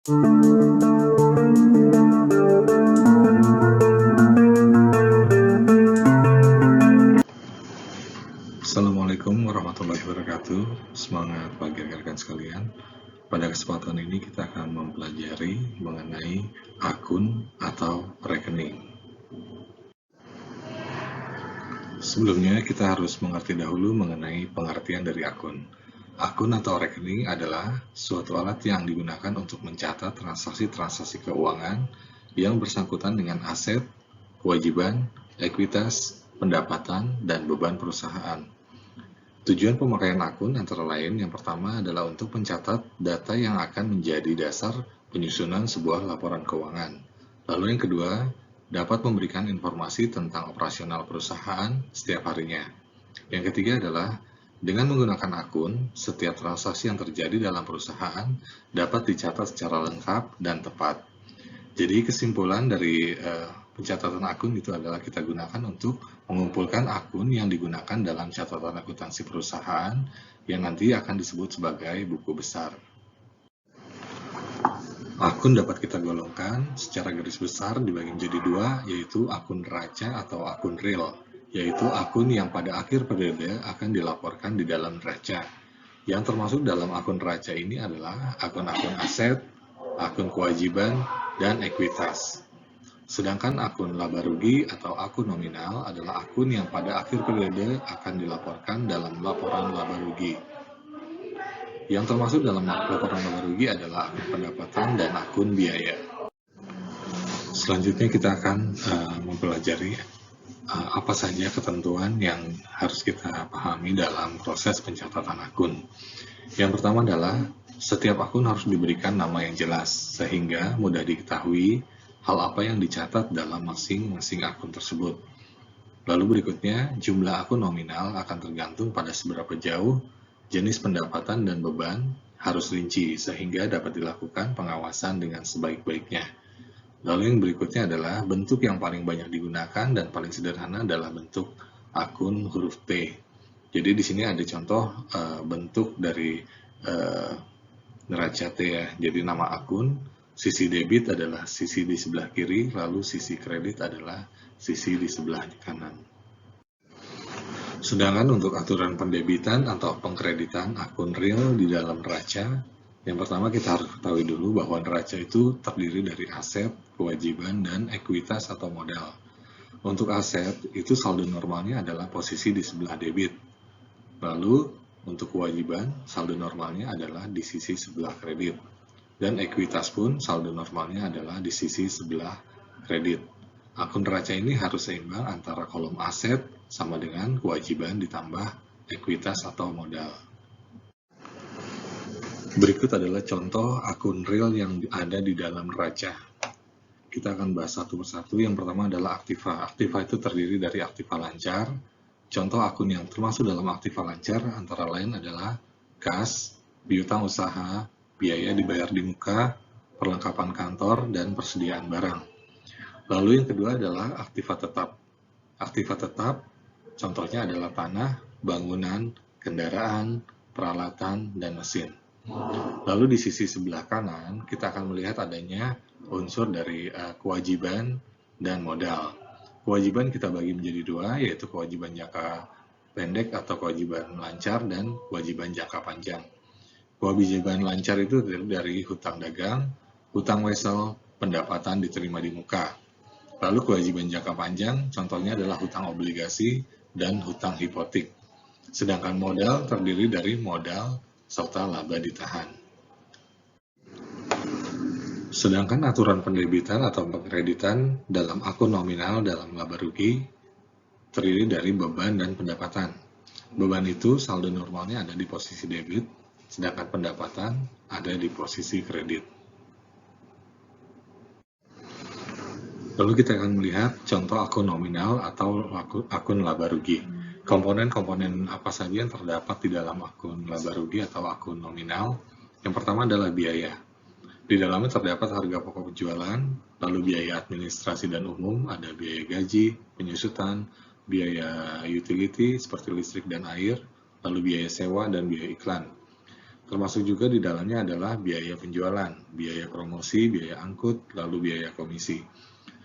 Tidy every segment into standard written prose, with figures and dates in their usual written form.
Assalamualaikum warahmatullahi wabarakatuh. Semangat pagi rekan-rekan sekalian. Pada kesempatan ini kita akan mempelajari mengenai akun atau rekening. Sebelumnya kita harus mengerti dahulu mengenai pengertian dari akun. Akun atau rekening adalah suatu alat yang digunakan untuk mencatat transaksi-transaksi keuangan yang bersangkutan dengan aset, kewajiban, ekuitas, pendapatan, dan beban perusahaan. Tujuan pemakaian akun antara lain yang pertama adalah untuk mencatat data yang akan menjadi dasar penyusunan sebuah laporan keuangan. Lalu yang kedua, dapat memberikan informasi tentang operasional perusahaan setiap harinya. Yang ketiga adalah dengan menggunakan akun, setiap transaksi yang terjadi dalam perusahaan dapat dicatat secara lengkap dan tepat. Jadi kesimpulan dari pencatatan akun itu adalah kita gunakan untuk mengumpulkan akun yang digunakan dalam catatan akuntansi perusahaan yang nanti akan disebut sebagai buku besar. Akun dapat kita golongkan secara garis besar dibagi menjadi dua, yaitu akun neraca atau akun real, yaitu akun yang pada akhir periode akan dilaporkan di dalam neraca. Yang termasuk dalam akun neraca ini adalah akun-akun aset, akun kewajiban, dan ekuitas. Sedangkan akun laba rugi atau akun nominal adalah akun yang pada akhir periode akan dilaporkan dalam laporan laba rugi. Yang termasuk dalam laporan laba rugi adalah akun pendapatan dan akun biaya. Selanjutnya kita akan mempelajari apa saja ketentuan yang harus kita pahami dalam proses pencatatan akun. Yang pertama adalah setiap akun harus diberikan nama yang jelas sehingga mudah diketahui hal apa yang dicatat dalam masing-masing akun tersebut. Lalu berikutnya, jumlah akun nominal akan tergantung pada seberapa jauh jenis pendapatan dan beban harus rinci sehingga dapat dilakukan pengawasan dengan sebaik-baiknya. Lalu yang berikutnya adalah bentuk yang paling banyak digunakan dan paling sederhana adalah bentuk akun huruf T. Jadi di sini ada contoh bentuk dari neraca T ya. Jadi nama akun, sisi debit adalah sisi di sebelah kiri, lalu sisi kredit adalah sisi di sebelah kanan. Sedangkan untuk aturan pendebitan atau pengkreditan akun real di dalam neraca, yang pertama kita harus ketahui dulu bahwa neraca itu terdiri dari aset, kewajiban, dan ekuitas atau modal. Untuk aset, itu saldo normalnya adalah posisi di sebelah debit. Lalu, untuk kewajiban, saldo normalnya adalah di sisi sebelah kredit. Dan ekuitas pun saldo normalnya adalah di sisi sebelah kredit. Akun neraca ini harus seimbang antara kolom aset sama dengan kewajiban ditambah ekuitas atau modal. Berikut adalah contoh akun real yang ada di dalam neraca. Kita akan bahas satu persatu. Yang pertama adalah aktiva. Aktiva itu terdiri dari aktiva lancar. Contoh akun yang termasuk dalam aktiva lancar antara lain adalah kas, piutang usaha, biaya dibayar di muka, perlengkapan kantor, dan persediaan barang. Lalu yang kedua adalah aktiva tetap. Aktiva tetap contohnya adalah tanah, bangunan, kendaraan, peralatan, dan mesin. Lalu di sisi sebelah kanan kita akan melihat adanya unsur dari kewajiban dan modal. Kewajiban kita bagi menjadi dua, yaitu kewajiban jangka pendek atau kewajiban lancar dan kewajiban jangka panjang. Kewajiban lancar itu dari hutang dagang, hutang wesel, pendapatan diterima di muka. Lalu kewajiban jangka panjang contohnya adalah hutang obligasi dan hutang hipotek. Sedangkan modal terdiri dari modal serta laba ditahan. Sedangkan aturan pendebitan atau pengkreditan dalam akun nominal dalam laba rugi terdiri dari beban dan pendapatan. Beban itu saldo normalnya ada di posisi debit, sedangkan pendapatan ada di posisi kredit. Lalu kita akan melihat contoh akun nominal atau akun laba rugi. Komponen-komponen apa saja yang terdapat di dalam akun laba rugi atau akun nominal? Yang pertama adalah biaya. Di dalamnya terdapat harga pokok penjualan, lalu biaya administrasi dan umum, ada biaya gaji, penyusutan, biaya utility seperti listrik dan air, lalu biaya sewa dan biaya iklan. Termasuk juga di dalamnya adalah biaya penjualan, biaya promosi, biaya angkut, lalu biaya komisi.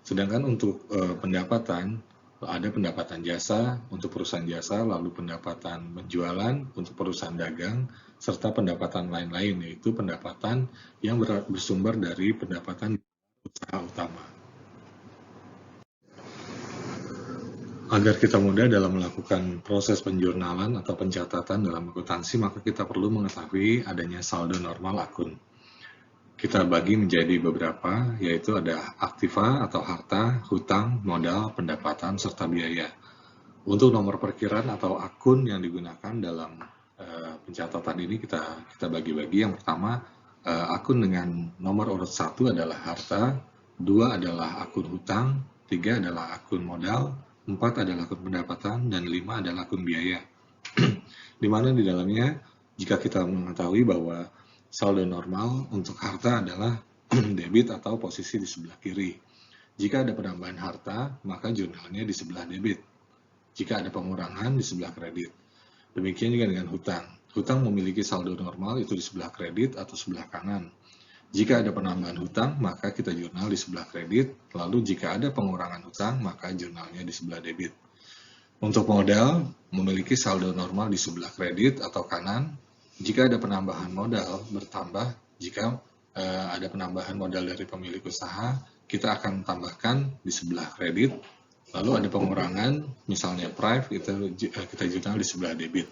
Sedangkan untuk pendapatan, ada pendapatan jasa untuk perusahaan jasa, lalu pendapatan penjualan untuk perusahaan dagang, serta pendapatan lain-lain, yaitu pendapatan yang bersumber dari pendapatan usaha utama. Agar kita mudah dalam melakukan proses penjurnalan atau pencatatan dalam akuntansi, maka kita perlu mengetahui adanya saldo normal akun. Kita bagi menjadi beberapa, yaitu ada aktiva atau harta, hutang, modal, pendapatan, serta biaya. Untuk nomor perkiraan atau akun yang digunakan dalam pencatatan ini kita bagi-bagi. Yang pertama, akun dengan nomor urut 1 adalah harta, 2 adalah akun hutang, 3 adalah akun modal, 4 adalah akun pendapatan, dan 5 adalah akun biaya. Di mana di dalamnya, jika kita mengetahui bahwa saldo normal untuk harta adalah debit atau posisi di sebelah kiri. Jika ada penambahan harta, maka jurnalnya di sebelah debit. Jika ada pengurangan, di sebelah kredit. Demikian juga dengan hutang. Hutang memiliki saldo normal itu di sebelah kredit atau sebelah kanan. Jika ada penambahan hutang, maka kita jurnal di sebelah kredit. Lalu jika ada pengurangan hutang, maka jurnalnya di sebelah debit. Untuk modal, memiliki saldo normal di sebelah kredit atau kanan. Jika ada penambahan modal bertambah, jika ada penambahan modal dari pemilik usaha, kita akan tambahkan di sebelah kredit. Lalu ada pengurangan, misalnya price, kita jurnal di sebelah debit.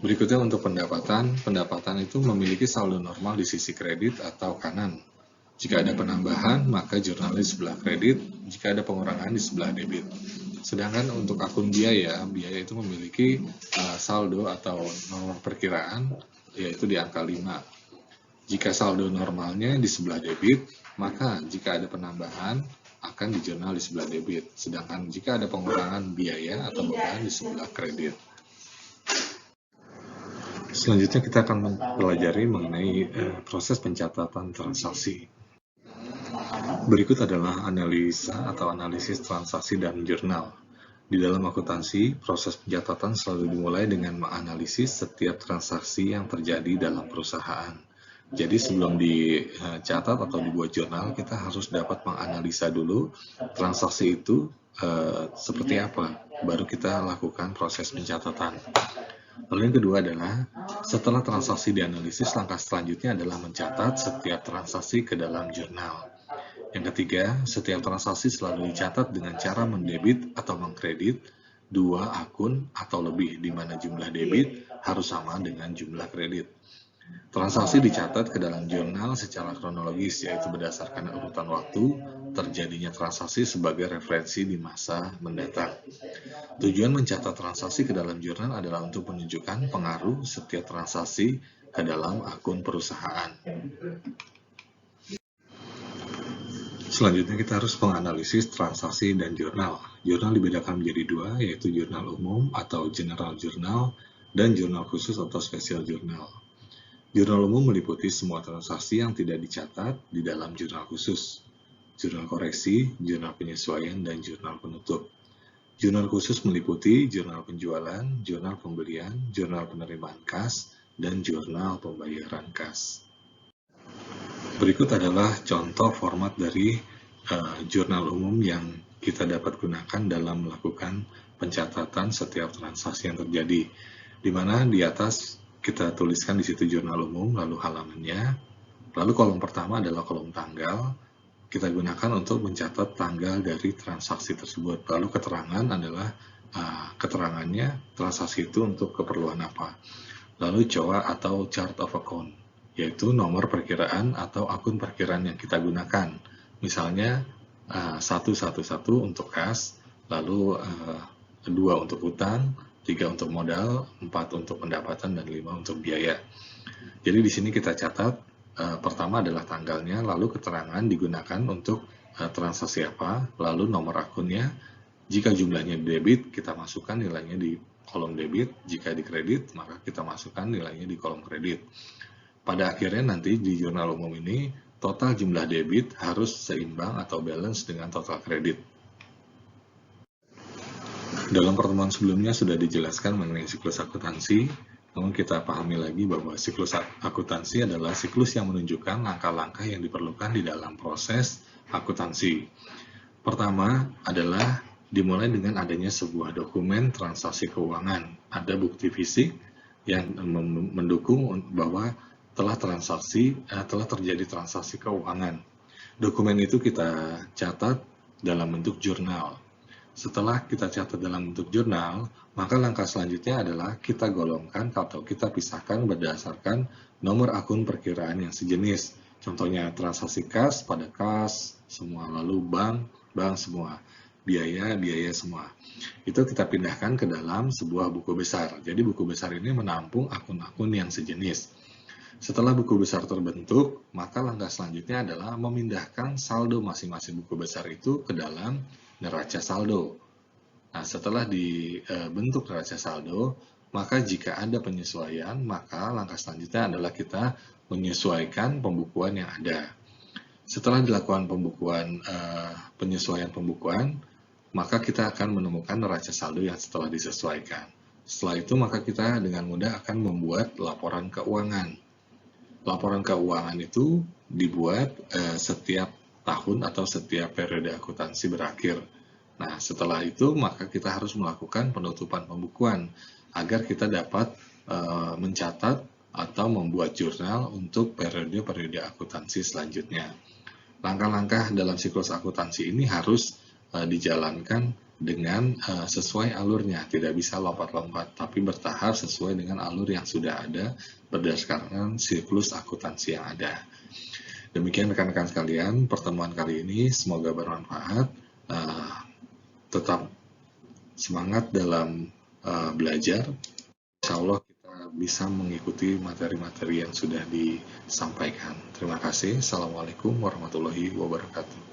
Berikutnya untuk pendapatan, pendapatan itu memiliki saldo normal di sisi kredit atau kanan. Jika ada penambahan, maka jurnal di sebelah kredit. Jika ada pengurangan, di sebelah debit. Sedangkan untuk akun biaya, biaya itu memiliki saldo atau nomor perkiraan, yaitu di angka 5. Jika saldo normalnya di sebelah debit, maka jika ada penambahan, akan dijurnal di sebelah debit. Sedangkan jika ada pengurangan biaya atau beban di sebelah kredit. Selanjutnya kita akan mempelajari mengenai proses pencatatan transaksi. Berikut adalah analisa atau analisis transaksi dan jurnal. Di dalam akuntansi, proses pencatatan selalu dimulai dengan menganalisis setiap transaksi yang terjadi dalam perusahaan. Jadi sebelum dicatat atau dibuat jurnal, kita harus dapat menganalisa dulu transaksi itu seperti apa, baru kita lakukan proses pencatatan. Lalu yang kedua adalah, setelah transaksi dianalisis, langkah selanjutnya adalah mencatat setiap transaksi ke dalam jurnal. Yang ketiga, setiap transaksi selalu dicatat dengan cara mendebit atau mengkredit 2 akun atau lebih, di mana jumlah debit harus sama dengan jumlah kredit. Transaksi dicatat ke dalam jurnal secara kronologis, yaitu berdasarkan urutan waktu terjadinya transaksi sebagai referensi di masa mendatang. Tujuan mencatat transaksi ke dalam jurnal adalah untuk menunjukkan pengaruh setiap transaksi ke dalam akun perusahaan. Selanjutnya kita harus menganalisis transaksi dan jurnal. Jurnal dibedakan menjadi 2, yaitu jurnal umum atau general journal dan jurnal khusus atau special journal. Jurnal umum meliputi semua transaksi yang tidak dicatat di dalam jurnal khusus, jurnal koreksi, jurnal penyesuaian, dan jurnal penutup. Jurnal khusus meliputi jurnal penjualan, jurnal pembelian, jurnal penerimaan kas, dan jurnal pembayaran kas. Berikut adalah contoh format dari jurnal umum yang kita dapat gunakan dalam melakukan pencatatan setiap transaksi yang terjadi, di mana di atas kita tuliskan di situ jurnal umum, lalu halamannya, lalu kolom pertama adalah kolom tanggal, kita gunakan untuk mencatat tanggal dari transaksi tersebut, lalu keterangan adalah keterangannya transaksi itu untuk keperluan apa, lalu COA atau chart of account, yaitu nomor perkiraan atau akun perkiraan yang kita gunakan, misalnya 111 untuk kas, lalu 2 untuk hutang, 3 untuk modal, 4 untuk pendapatan, dan 5 untuk biaya. Jadi di sini kita catat, pertama adalah tanggalnya, lalu keterangan digunakan untuk transaksi apa, lalu nomor akunnya. Jika jumlahnya debit, kita masukkan nilainya di kolom debit. Jika di kredit, maka kita masukkan nilainya di kolom kredit. Pada akhirnya nanti di jurnal umum ini, total jumlah debit harus seimbang atau balance dengan total kredit. Dalam pertemuan sebelumnya sudah dijelaskan mengenai siklus akuntansi. Namun kita pahami lagi bahwa siklus akuntansi adalah siklus yang menunjukkan langkah-langkah yang diperlukan di dalam proses akuntansi. Pertama adalah dimulai dengan adanya sebuah dokumen transaksi keuangan. Ada bukti fisik yang mendukung bahwa telah terjadi transaksi keuangan. Dokumen itu kita catat dalam bentuk jurnal. Setelah kita catat dalam bentuk jurnal, maka langkah selanjutnya adalah kita golongkan atau kita pisahkan berdasarkan nomor akun perkiraan yang sejenis. Contohnya transaksi kas pada kas semua, lalu bank semua, biaya semua. Itu kita pindahkan ke dalam sebuah buku besar. Jadi buku besar ini menampung akun-akun yang sejenis. Setelah buku besar terbentuk, maka langkah selanjutnya adalah memindahkan saldo masing-masing buku besar itu ke dalam neraca saldo. Nah, setelah dibentuk neraca saldo, maka jika ada penyesuaian, maka langkah selanjutnya adalah kita menyesuaikan pembukuan yang ada. Setelah dilakukan penyesuaian pembukuan, maka kita akan menemukan neraca saldo yang setelah disesuaikan. Setelah itu, maka kita dengan mudah akan membuat laporan keuangan. Laporan keuangan itu dibuat setiap tahun atau setiap periode akuntansi berakhir. Nah, setelah itu maka kita harus melakukan penutupan pembukuan agar kita dapat mencatat atau membuat jurnal untuk periode-periode akuntansi selanjutnya. Langkah-langkah dalam siklus akuntansi ini harus dijalankan dengan sesuai alurnya, tidak bisa lompat-lompat, tapi bertahap sesuai dengan alur yang sudah ada berdasarkan siklus akuntansi yang ada. Demikian rekan-rekan sekalian, pertemuan kali ini semoga bermanfaat. Tetap semangat dalam belajar. Insya Allah kita bisa mengikuti materi-materi yang sudah disampaikan. Terima kasih. Assalamualaikum warahmatullahi wabarakatuh.